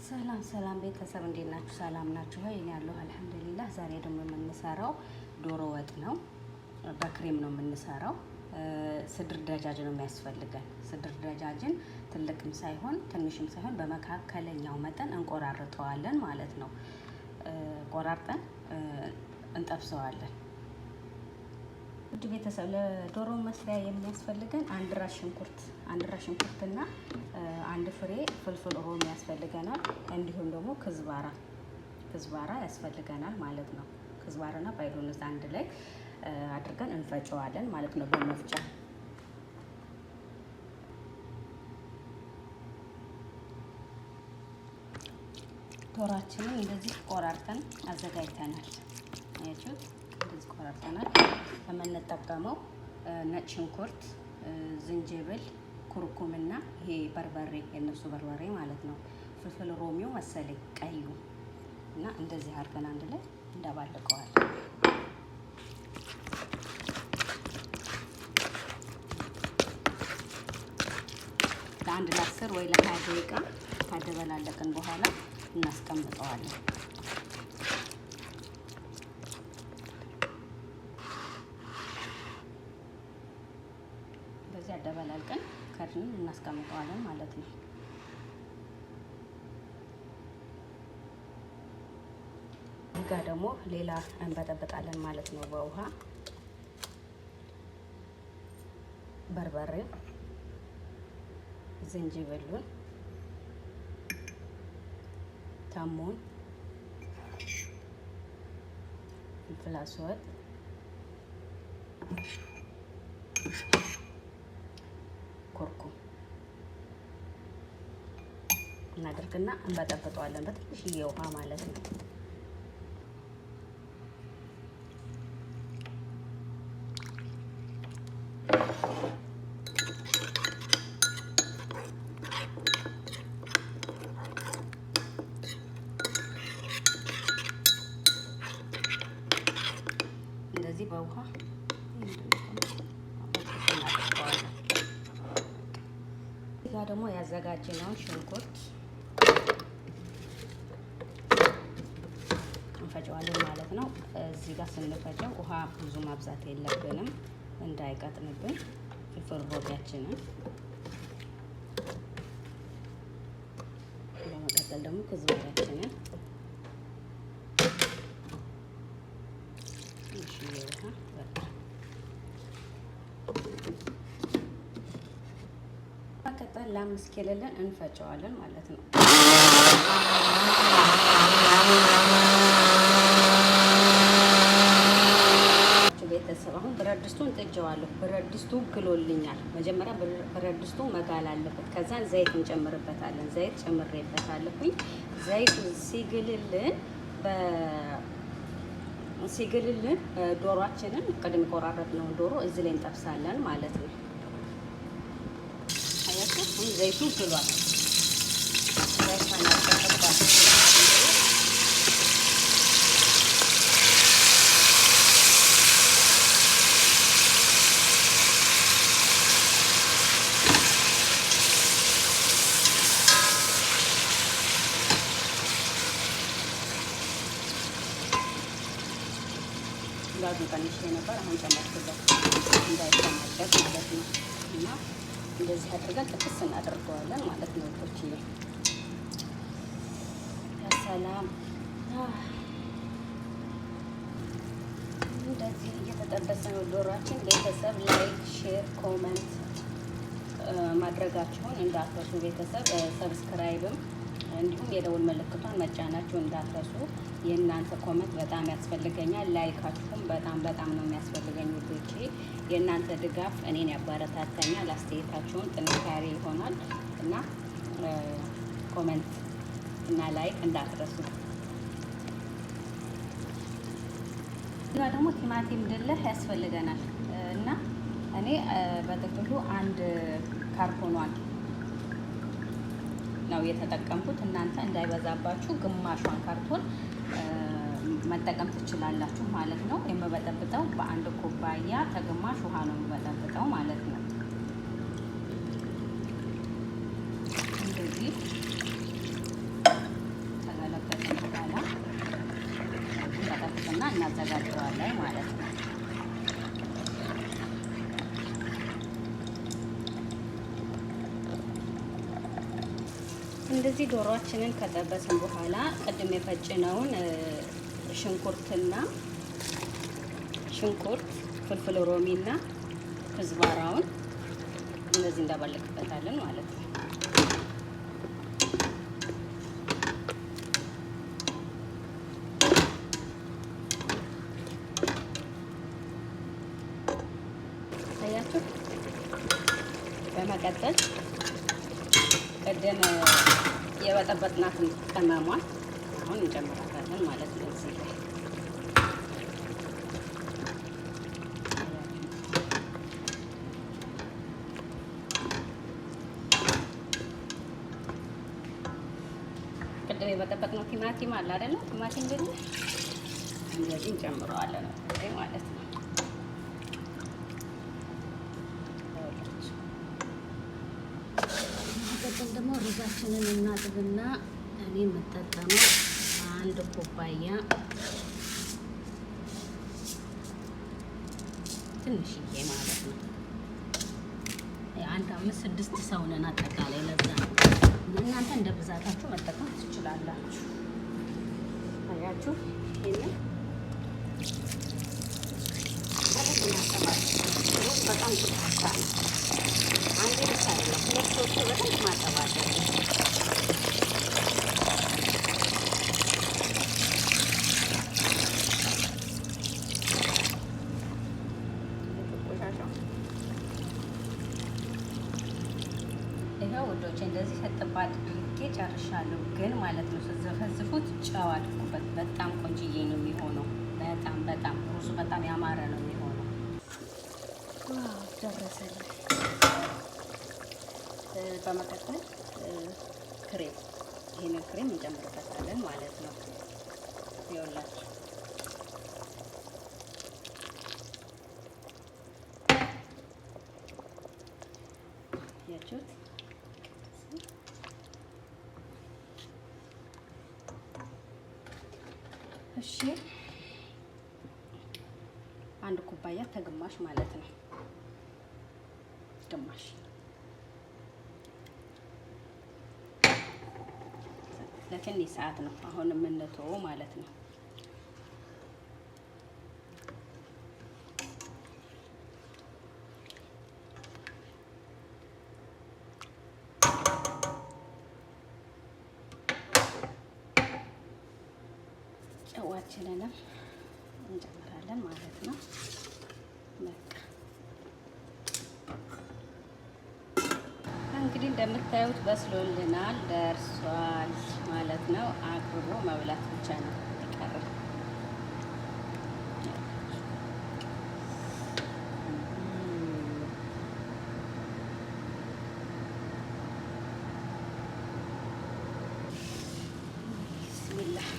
ሰላም ሰላም ቤተሰብ እንዴት ናችሁ? ሰላም ናችሁ? ሆይ እኔ ያለሁ አልሐምዱሊላህ። ዛሬ ደግሞ የምንሰራው ዶሮ ወጥ ነው። በክሬም ነው የምንሰራው። ስድር ደጃጅ ነው የሚያስፈልገን። ስድር ደጃጅን ትልቅም ሳይሆን ትንሽም ሳይሆን በመካከለኛው መጠን እንቆራርጠዋለን ማለት ነው። ቆራርጠን እንጠብሰዋለን። ውድ ቤተሰብ ለዶሮ መስሪያ የሚያስፈልገን አንድ ራስ ሽንኩርትና አንድ ፍሬ ፍልፍል ሮም ያስፈልገናል። እንዲሁም ደግሞ ክዝባራ ያስፈልገናል ማለት ነው። ክዝባራና ባይሎንስ አንድ ላይ አድርገን እንፈጨዋለን ማለት ነው በመፍጫ። ዶሮአችንን እንደዚህ ቆራርጠን አዘጋጅተናል። አያችሁት? እንደዚህ ቆራርጠናል። የምንጠቀመው ነጭ ሽንኩርት፣ ዝንጅብል፣ ኩርኩምና ይሄ በርበሬ የነሱ በርበሬ ማለት ነው። ፍልፍል ሮሚዮ መሰለኝ ቀዩ እና እንደዚህ አድርገን አንድ ላይ እንደባልቀዋለን። ለአንድ ለ10 ወይ ለ20 ደቂቃ ካደበላለቅን በኋላ እናስቀምጠዋለን። እንደዚህ አደበላልቀን ከድን እናስቀምጠዋለን ማለት ነው። እዚህ ጋር ደግሞ ሌላ እንበጠብጣለን ማለት ነው። በውሃ በርበሬ፣ ዝንጅብሉን፣ ከሙን፣ ፍልፍል አስወጥ፣ ኩርኩም እናድርግና እንበጠብጠዋለን በትንሽዬ ውሃ ማለት ነው። እንደዚህ በውሃ እዛ ደግሞ ያዘጋጀነውን ሽንኩርት እንፈጨዋለን ማለት ነው። እዚህ ጋር ስንፈጨው ውሃ ብዙ ማብዛት የለብንም እንዳይቀጥንብን። ፍልፍል ሮሚያችንን በመቀጠል ደግሞ ክዝበራችንን በቀጠል ለአምስት ኪሎልን እንፈጨዋለን ማለት ነው። ቤተሰብ አሁን ብረት ድስቱን ጥጄዋለሁ። ብረት ድስቱ ግሎልኛል። መጀመሪያ ብረት ድስቱ መጋል አለበት። ከዛን ዘይት እንጨምርበታለን። ዘይት ጨምሬበታለሁኝ። ዘይቱ ሲግልልን ዶሮአችንን ቅድም ቆራረጥነውን ዶሮ እዚህ ላይ እንጠብሳለን ማለት ነው። አያችሁ ዘይቱ ግሏል። ጋዙን ቀንሼ ነበር። አሁን ጨመርኩበት እንዳይጨመርበት ማለት ነው። እና እንደዚህ አድርገን ጥቅስ እናደርገዋለን ማለት ነው። ወጥቶች ሰላም እንደዚህ እየተጠበሰ ነው ዶሮአችን። ቤተሰብ ላይክ፣ ሼር፣ ኮመንት ማድረጋችሁን እንዳትረሱ ቤተሰብ። ሰብስክራይብም እንዲሁም የደውል ምልክቷን መጫናችሁ እንዳትረሱ። የእናንተ ኮመንት በጣም ያስፈልገኛል። ላይካችሁም በጣም ነው የሚያስፈልገኝ ውዶቼ። የእናንተ ድጋፍ እኔን ያበረታታኛል። አስተያየታችሁን ጥንካሬ ይሆናል እና ኮመንት እና ላይክ እንዳትረሱ። እና ደግሞ ቲማቲም ድልህ ያስፈልገናል እና እኔ በጥቅሉ አንድ ካርቶኗን ነው የተጠቀምኩት። እናንተ እንዳይበዛባችሁ ግማሿን ካርቶን መጠቀም ትችላላችሁ ማለት ነው። የምበጠብጠው በአንድ ኩባያ ከግማሽ ውሃ ነው የምበጠብጠው ማለት ነው። እንደዚህ ላይ ማለት ነው። እንደዚህ ዶሮአችንን ከጠበስን በኋላ ቅድም የፈጭነውን ሽንኩርት፣ ፍልፍል ሮሚና ክዝባራውን እንደዚህ እንዳባለቅበታለን ማለት ነው። ታያችሁ። በመቀጠል ቅድም የበጠበጥናትን ቅመሟን አሁን እንጨምራታለን ማለት ነው። እዚህ ላይ ቅድም የበጠበጥነው ቲማቲም አለ አይደለ? ቲማቲም ግን እንደዚህ እንጨምረዋለን ማለት ነው። ቀጥል ደግሞ ሩዛችንን እናጥብና እኔ የምጠቀመው 1 ኩባያ ትንሽዬ ማለት ነው። አንድ 5-6 ሰው ነን አጠቃላይ። ለዛ እናንተ እንደ ብዛታችሁ መጠቀም ትችላላችሁ። አያችሁ ይሄን በጣም ትካካ ነው። አንዴ ብቻ አይደለም 2-3 በደንብ ማጠብ አለብን። ይኸው ውዶቼ እንደዚህ ሰጥባ አድርጌ ጨርሻለሁ። ግን ማለት ነው ስትዘፈዝፉት ጨው አድርጉበት። በጣም ቆንጅዬ ነው የሚሆነው። በጣም ሩዙ በጣም ያማረ ነው የሚሆነው። ዋው ደረሰልኝ። በመቀጠል ክሬም፣ ይሄንን ክሬም እንጨምርበታለን ማለት ነው። ይኸውላችሁ ያችሁት እሺ፣ 1 ኩባያ ተግማሽ ማለት ነው። ግማሽ ለትንሽ ሰዓት ነው አሁን የምንተወው ማለት ነው። ጨዋችንንም እንጨምራለን ማለት ነው። በቃ እንግዲህ እንደምታዩት በስሎልናል፣ ደርሷል ማለት ነው። አቅርቦ መብላት ብቻ ነው የቀረው። ቢስሚላህ